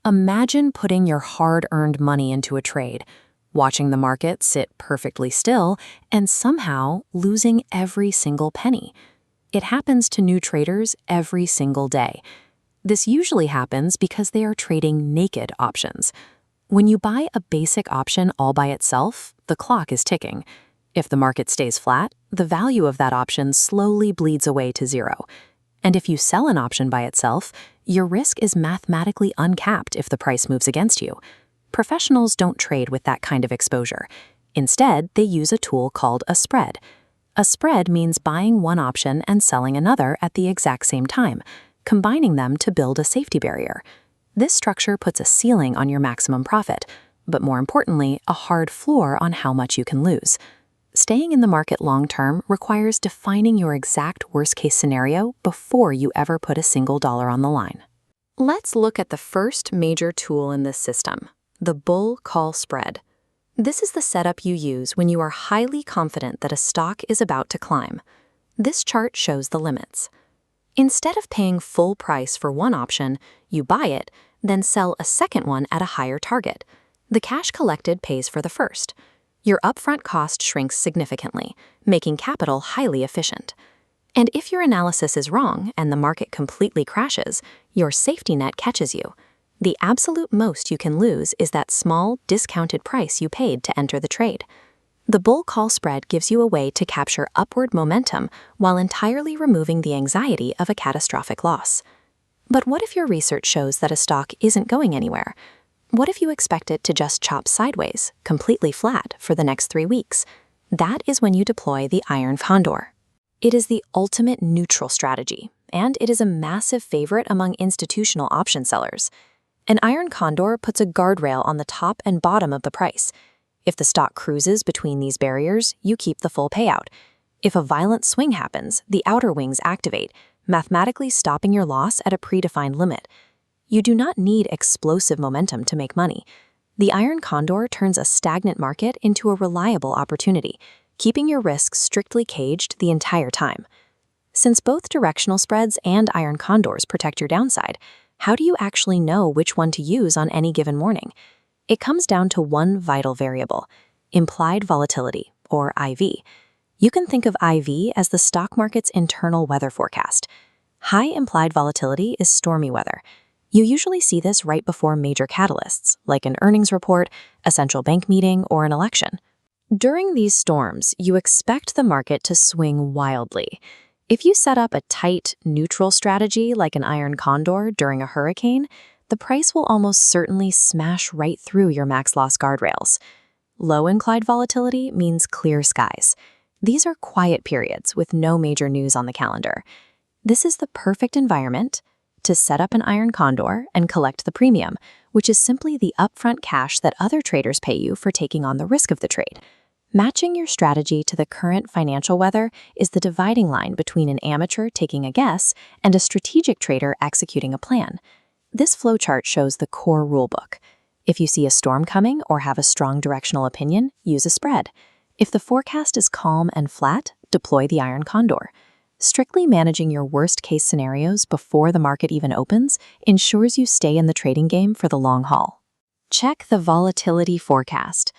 Imagine putting your hard-earned money into a trade, watching the market sit perfectly still, and somehow losing every single penny. It happens to new traders every single day. This usually happens because they are trading naked options. When you buy a basic option all by itself, the clock is ticking. If the market stays flat, the value of that option slowly bleeds away to zero. And if you sell an option by itself, your risk is mathematically uncapped if the price moves against you. Professionals don't trade with that kind of exposure. Instead, they use a tool called a spread. A spread means buying one option and selling another at the exact same time, combining them to build a safety barrier. This structure puts a ceiling on your maximum profit, but more importantly, a hard floor on how much you can lose. Staying in the market long-term requires defining your exact worst-case scenario before you ever put a single dollar on the line. Let's look at the first major tool in this system, the bull call spread. This is the setup you use when you are highly confident that a stock is about to climb. This chart shows the limits. Instead of paying full price for one option, you buy it, then sell a second one at a higher target. The cash collected pays for the first. Your upfront cost shrinks significantly, making capital highly efficient. And if your analysis is wrong and the market completely crashes, your safety net catches you. The absolute most you can lose is that small, discounted price you paid to enter the trade. The bull call spread gives you a way to capture upward momentum while entirely removing the anxiety of a catastrophic loss. But what if your research shows that a stock isn't going anywhere? What if you expect it to just chop sideways, completely flat, for the next 3 weeks? That is when you deploy the iron condor. It is the ultimate neutral strategy, and it is a massive favorite among institutional option sellers. An iron condor puts a guardrail on the top and bottom of the price. If the stock cruises between these barriers, you keep the full payout. If a violent swing happens, the outer wings activate, mathematically stopping your loss at a predefined limit. You do not need explosive momentum to make money. The iron condor turns a stagnant market into a reliable opportunity, keeping your risks strictly caged the entire time. Since both directional spreads and iron condors protect your downside, how do you actually know which one to use on any given morning? It comes down to one vital variable, implied volatility, or IV. You can think of IV as the stock market's internal weather forecast. High implied volatility is stormy weather. You usually see this right before major catalysts, like an earnings report, a central bank meeting, or an election. During these storms, you expect the market to swing wildly. If you set up a tight, neutral strategy like an iron condor during a hurricane, the price will almost certainly smash right through your max loss guardrails. Low implied volatility means clear skies. These are quiet periods with no major news on the calendar. This is the perfect environment to set up an iron condor and collect the premium, which is simply the upfront cash that other traders pay you for taking on the risk of the trade. Matching your strategy to the current financial weather is the dividing line between an amateur taking a guess and a strategic trader executing a plan. This flowchart shows the core rulebook. If you see a storm coming or have a strong directional opinion, use a spread. If the forecast is calm and flat, deploy the iron condor. Strictly managing your worst-case scenarios before the market even opens ensures you stay in the trading game for the long haul. Check the volatility forecast.